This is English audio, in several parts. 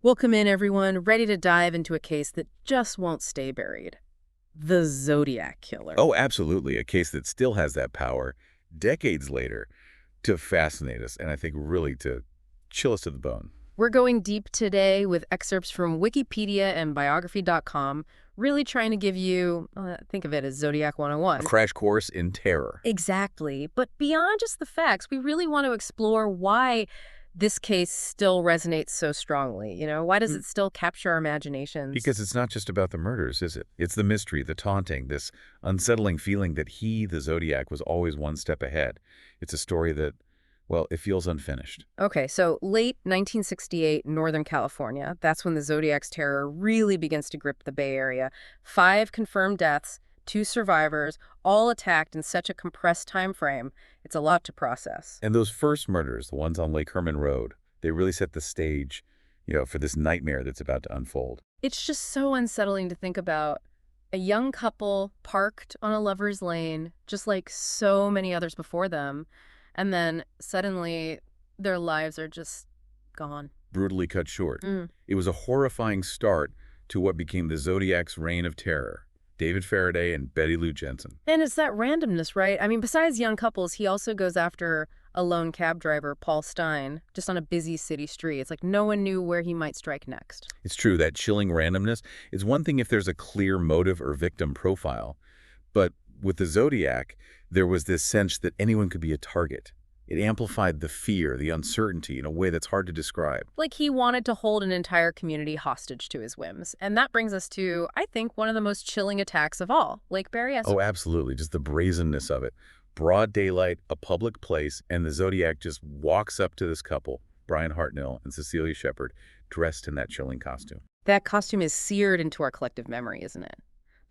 Welcome in, everyone, ready to dive into a case that just won't stay buried. The Zodiac Killer. Oh, absolutely. A case that still has that power decades later to fascinate us and I think really to chill us to the bone. We're going deep today with excerpts from Wikipedia and biography.com, really trying to give you, think of it as Zodiac A 101. crash course in terror. Exactly. But beyond just the facts, we really want to explore why this case still resonates so strongly. Why does Mm. it still capture our imaginations? Because it's not just about the murders, is it? It's the mystery, the taunting, this unsettling feeling that he, the Zodiac, was always one step ahead. It's a story that, well, it feels unfinished. Okay, so late 1968, Northern California. That's when the Zodiac's terror really begins to grip the Bay Area. 5 confirmed deaths, 2 survivors, all attacked in such a compressed time frame. It's a lot to process. And those first murders, the ones on Lake Herman Road, they really set the stage, for this nightmare that's about to unfold. It's just so unsettling to think about a young couple parked on a lover's lane, just like so many others before them, and then suddenly their lives are just gone. Brutally cut short. Mm. It was a horrifying start to what became the Zodiac's reign of terror. David Faraday and Betty Lou Jensen. And it's that randomness, right? I mean, besides young couples, he also goes after a lone cab driver, Paul Stein, just on a busy city street. It's like no one knew where he might strike next. It's true, that chilling randomness is one thing if there's a clear motive or victim profile. But with the Zodiac, there was this sense that anyone could be a target. It amplified the fear, the uncertainty in a way that's hard to describe. Like he wanted to hold an entire community hostage to his whims. And that brings us to, I think, one of the most chilling attacks of all, Lake Berryessa. Oh, absolutely. Just the brazenness of it. Broad daylight, a public place, and the Zodiac just walks up to this couple, Brian Hartnell and Cecilia Shepard, dressed in that chilling costume. That costume is seared into our collective memory, isn't it?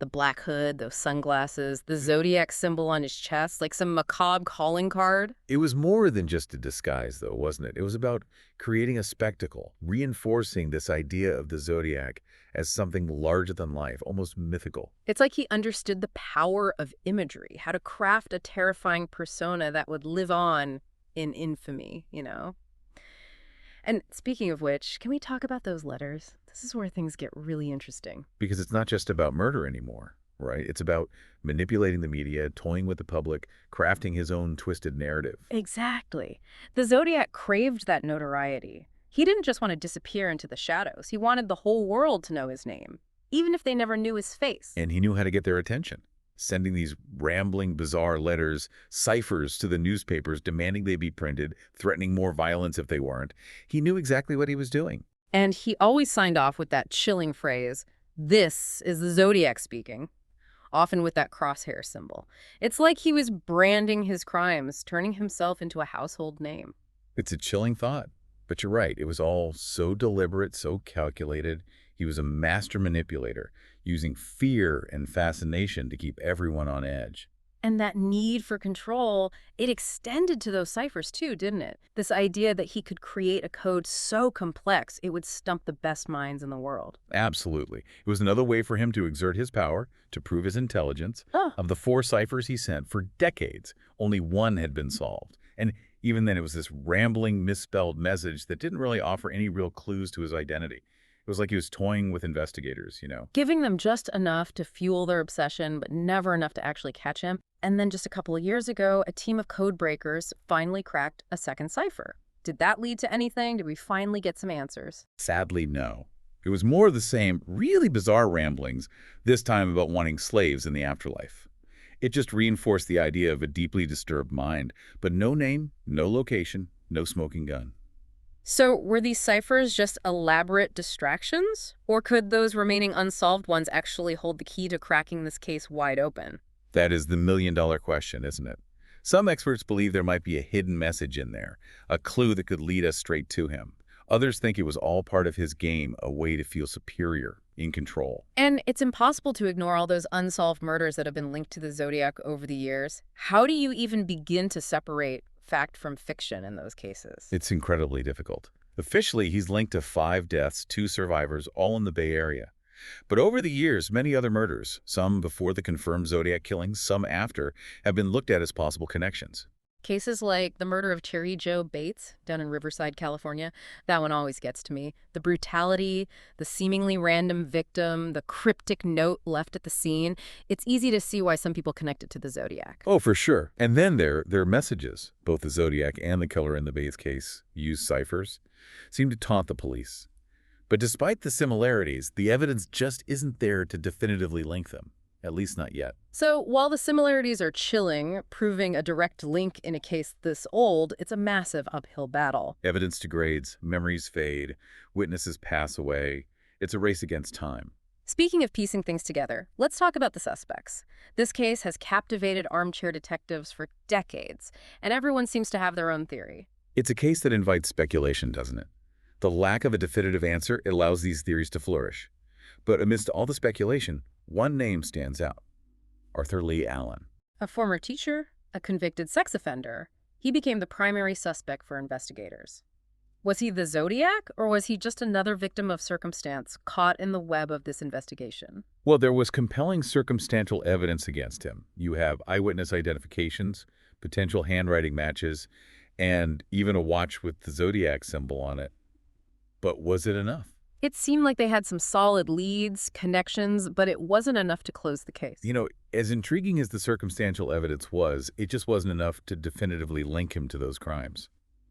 The black hood, those sunglasses, the Zodiac symbol on his chest, like some macabre calling card. It was more than just a disguise, though, wasn't it? It was about creating a spectacle, reinforcing this idea of the Zodiac as something larger than life, almost mythical. It's like he understood the power of imagery, how to craft a terrifying persona that would live on in infamy. And speaking of which, can we talk about those letters? This is where things get really interesting. Because it's not just about murder anymore, right? It's about manipulating the media, toying with the public, crafting his own twisted narrative. Exactly. The Zodiac craved that notoriety. He didn't just want to disappear into the shadows. He wanted the whole world to know his name, even if they never knew his face. And he knew how to get their attention, sending these rambling, bizarre letters, ciphers to the newspapers demanding they be printed, threatening more violence if they weren't. He knew exactly what he was doing. And he always signed off with that chilling phrase, "This is the Zodiac speaking," often with that crosshair symbol. It's like he was branding his crimes, turning himself into a household name. It's a chilling thought. But you're right, it was all so deliberate, so calculated. He was a master manipulator, using fear and fascination to keep everyone on edge. And that need for control, it extended to those ciphers too, didn't it? This idea that he could create a code so complex it would stump the best minds in the world. Absolutely. It was another way for him to exert his power, to prove his intelligence. Oh, Of the 4 ciphers he sent for decades, only 1 had been solved. And even then, it was this rambling, misspelled message that didn't really offer any real clues to his identity. It was like he was toying with investigators. giving them just enough to fuel their obsession, but never enough to actually catch him. And then just a couple of years ago, a team of code breakers finally cracked a second cipher. Did that lead to anything? Did we finally get some answers? Sadly, no. It was more of the same, really bizarre ramblings, this time about wanting slaves in the afterlife. It just reinforced the idea of a deeply disturbed mind, but no name, no location, no smoking gun. So were these ciphers just elaborate distractions? Or could those remaining unsolved ones actually hold the key to cracking this case wide open? That is the million-dollar question, isn't it? Some experts believe there might be a hidden message in there, a clue that could lead us straight to him. Others think it was all part of his game, a way to feel superior, in control. And it's impossible to ignore all those unsolved murders that have been linked to the Zodiac over the years. How do you even begin to separate fact from fiction in those cases? It's incredibly difficult. Officially, he's linked to 5 deaths, 2 survivors, all in the Bay Area. But over the years, many other murders, some before the confirmed Zodiac killings, some after, have been looked at as possible connections. Cases like the murder of Cherry Joe Bates down in Riverside, California, that one always gets to me. The brutality, the seemingly random victim, the cryptic note left at the scene. It's easy to see why some people connect it to the Zodiac. Oh, for sure. And then their messages, both the Zodiac and the killer in the Bates case, use ciphers, seem to taunt the police. But despite the similarities, the evidence just isn't there to definitively link them, at least not yet. So while the similarities are chilling, proving a direct link in a case this old, it's a massive uphill battle. Evidence degrades, memories fade, witnesses pass away. It's a race against time. Speaking of piecing things together, let's talk about the suspects. This case has captivated armchair detectives for decades, and everyone seems to have their own theory. It's a case that invites speculation, doesn't it? The lack of a definitive answer allows these theories to flourish. But amidst all the speculation, one name stands out: Arthur Lee Allen. A former teacher, a convicted sex offender, he became the primary suspect for investigators. Was he the Zodiac, or was he just another victim of circumstance caught in the web of this investigation? Well, there was compelling circumstantial evidence against him. You have eyewitness identifications, potential handwriting matches, and even a watch with the Zodiac symbol on it. But was it enough? It seemed like they had some solid leads, connections, but it wasn't enough to close the case. As intriguing as the circumstantial evidence was, it just wasn't enough to definitively link him to those crimes.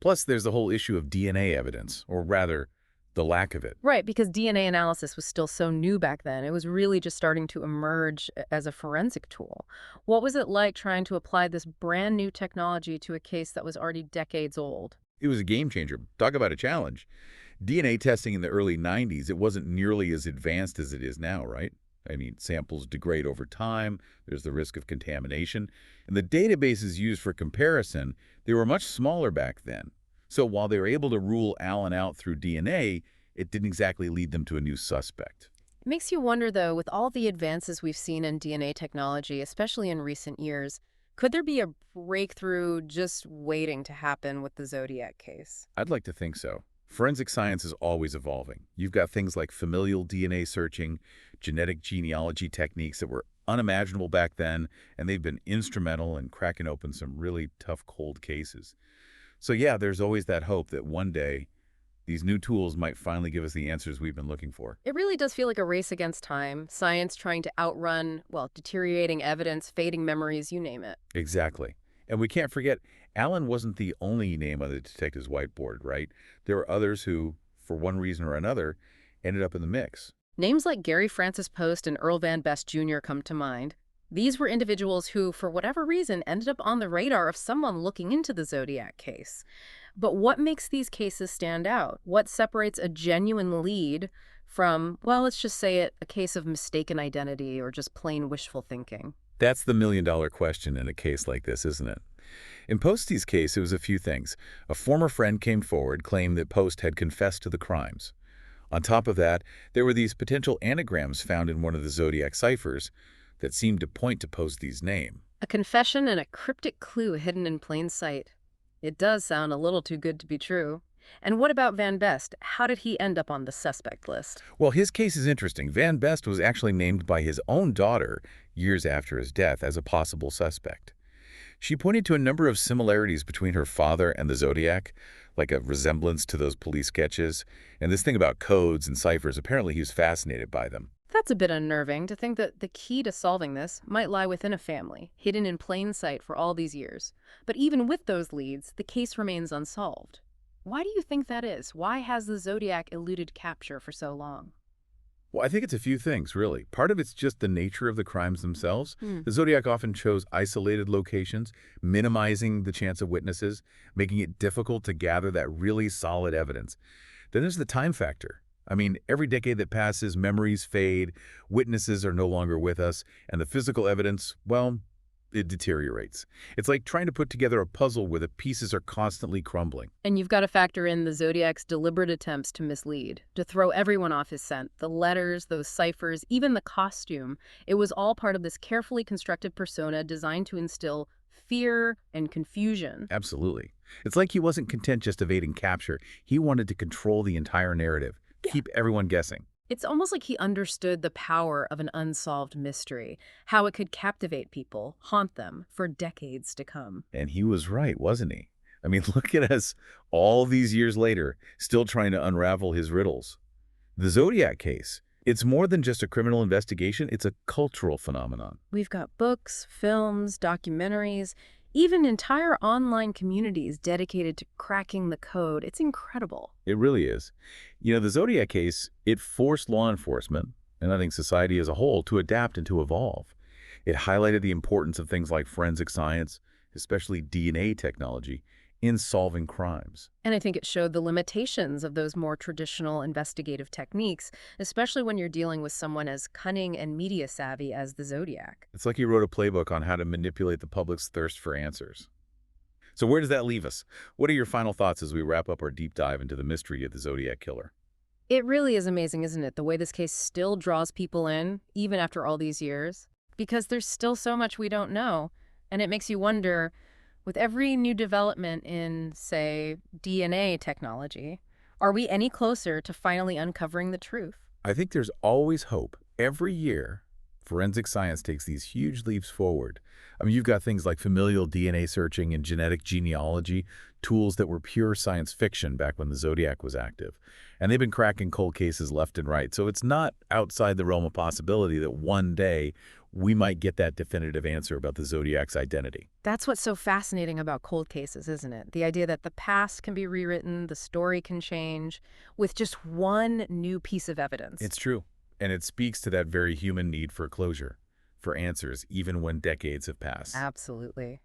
Plus, there's the whole issue of DNA evidence, or rather, the lack of it. Right, because DNA analysis was still so new back then. It was really just starting to emerge as a forensic tool. What was it like trying to apply this brand new technology to a case that was already decades old? It was a game changer. Talk about a challenge. DNA testing in the early 90s, it wasn't nearly as advanced as it is now, right? I mean, samples degrade over time, there's the risk of contamination, and the databases used for comparison, they were much smaller back then. So while they were able to rule Allen out through DNA, it didn't exactly lead them to a new suspect. It makes you wonder, though, with all the advances we've seen in DNA technology, especially in recent years, could there be a breakthrough just waiting to happen with the Zodiac case? I'd like to think so. Forensic science is always evolving. You've got things like familial DNA searching, genetic genealogy techniques that were unimaginable back then, and they've been instrumental in cracking open some really tough cold cases. So yeah, there's always that hope that one day these new tools might finally give us the answers we've been looking for. It really does feel like a race against time, science trying to outrun, well, deteriorating evidence, fading memories, you name it. Exactly. And we can't forget, Allen wasn't the only name on the detective's whiteboard, right? There were others who, for one reason or another, ended up in the mix. Names like Gary Francis Post and Earl Van Best Jr. come to mind. These were individuals who, for whatever reason, ended up on the radar of someone looking into the Zodiac case. But what makes these cases stand out? What separates a genuine lead from, well, let's just say it, a case of mistaken identity or just plain wishful thinking? That's the million-dollar question in a case like this, isn't it? In Post's case, it was a few things. A former friend came forward, claimed that Post had confessed to the crimes. On top of that, there were these potential anagrams found in one of the Zodiac ciphers that seemed to point to Post's name. A confession and a cryptic clue hidden in plain sight. It does sound a little too good to be true. And what about Van Best? How did he end up on the suspect list? Well, his case is interesting. Van Best was actually named by his own daughter years after his death as a possible suspect. She pointed to a number of similarities between her father and the Zodiac, like a resemblance to those police sketches, and this thing about codes and ciphers. Apparently he was fascinated by them. That's a bit unnerving to think that the key to solving this might lie within a family, hidden in plain sight for all these years. But even with those leads, the case remains unsolved. Why do you think that is? Why has the Zodiac eluded capture for so long? Well, I think it's a few things, really. Part of it's just the nature of the crimes themselves. Hmm. The Zodiac often chose isolated locations, minimizing the chance of witnesses, making it difficult to gather that really solid evidence. Then there's the time factor. I mean, every decade that passes, memories fade, witnesses are no longer with us, and the physical evidence, well, it deteriorates. It's like trying to put together a puzzle where the pieces are constantly crumbling. And you've got to factor in the Zodiac's deliberate attempts to mislead, to throw everyone off his scent. The letters, those ciphers, even the costume. It was all part of this carefully constructed persona designed to instill fear and confusion. Absolutely. It's like he wasn't content just evading capture. He wanted to control the entire narrative, keep everyone guessing. It's almost like he understood the power of an unsolved mystery, how it could captivate people, haunt them for decades to come. And he was right, wasn't he? I mean, look at us all these years later, still trying to unravel his riddles. The Zodiac case, it's more than just a criminal investigation, it's a cultural phenomenon. We've got books, films, documentaries, even entire online communities dedicated to cracking the code. It's incredible. It really is. You know, the Zodiac case, it forced law enforcement, and I think society as a whole, to adapt and to evolve. It highlighted the importance of things like forensic science, especially DNA technology, in solving crimes. And I think it showed the limitations of those more traditional investigative techniques, especially when you're dealing with someone as cunning and media savvy as the Zodiac. It's like he wrote a playbook on how to manipulate the public's thirst for answers. So where does that leave us? What are your final thoughts as we wrap up our deep dive into the mystery of the Zodiac Killer? It really is amazing, isn't it? The way this case still draws people in, even after all these years, because there's still so much we don't know. And it makes you wonder, with every new development in, say, DNA technology, are we any closer to finally uncovering the truth? I think there's always hope. Every year, forensic science takes these huge leaps forward. I mean, you've got things like familial DNA searching and genetic genealogy, tools that were pure science fiction back when the Zodiac was active. And they've been cracking cold cases left and right. So it's not outside the realm of possibility that one day we might get that definitive answer about the Zodiac's identity. That's what's so fascinating about cold cases, isn't it? The idea that the past can be rewritten, the story can change, with just one new piece of evidence. It's true. And it speaks to that very human need for closure, for answers, even when decades have passed. Absolutely.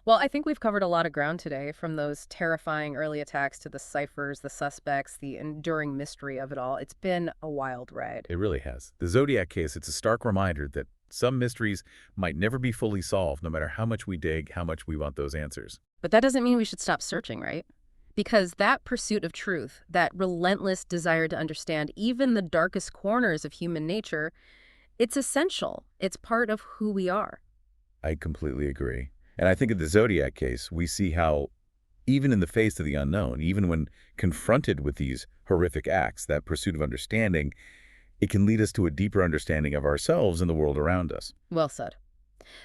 Well, I think we've covered a lot of ground today, from those terrifying early attacks to the ciphers, the suspects, the enduring mystery of it all. It's been a wild ride. It really has. The Zodiac case, it's a stark reminder that some mysteries might never be fully solved, no matter how much we dig, how much we want those answers. But that doesn't mean we should stop searching, right? Because that pursuit of truth, that relentless desire to understand even the darkest corners of human nature, it's essential. It's part of who we are. I completely agree. And I think in the Zodiac case, we see how, even in the face of the unknown, even when confronted with these horrific acts, that pursuit of understanding, it can lead us to a deeper understanding of ourselves and the world around us. Well said.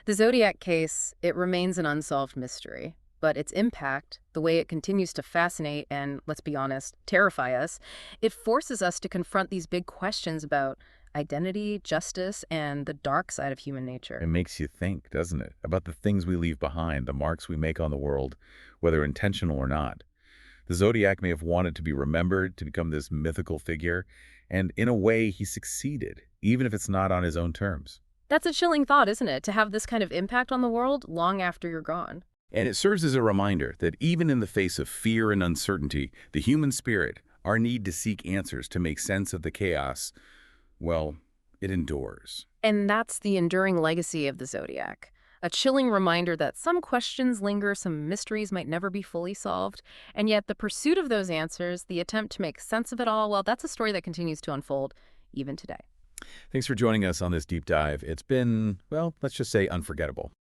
The Zodiac case, it remains an unsolved mystery, but its impact, the way it continues to fascinate and, let's be honest, terrify us, it forces us to confront these big questions about identity, justice, and the dark side of human nature. It makes you think, doesn't it, about the things we leave behind, the marks we make on the world, whether intentional or not. The Zodiac may have wanted to be remembered, to become this mythical figure, and in a way, he succeeded, even if it's not on his own terms. That's a chilling thought, isn't it? To have this kind of impact on the world long after you're gone. And it serves as a reminder that even in the face of fear and uncertainty, the human spirit, our need to seek answers to make sense of the chaos, well, it endures. And that's the enduring legacy of the Zodiac. A chilling reminder that some questions linger, some mysteries might never be fully solved, and yet the pursuit of those answers, the attempt to make sense of it all, well, that's a story that continues to unfold even today. Thanks for joining us on this deep dive. It's been, well, let's just say unforgettable.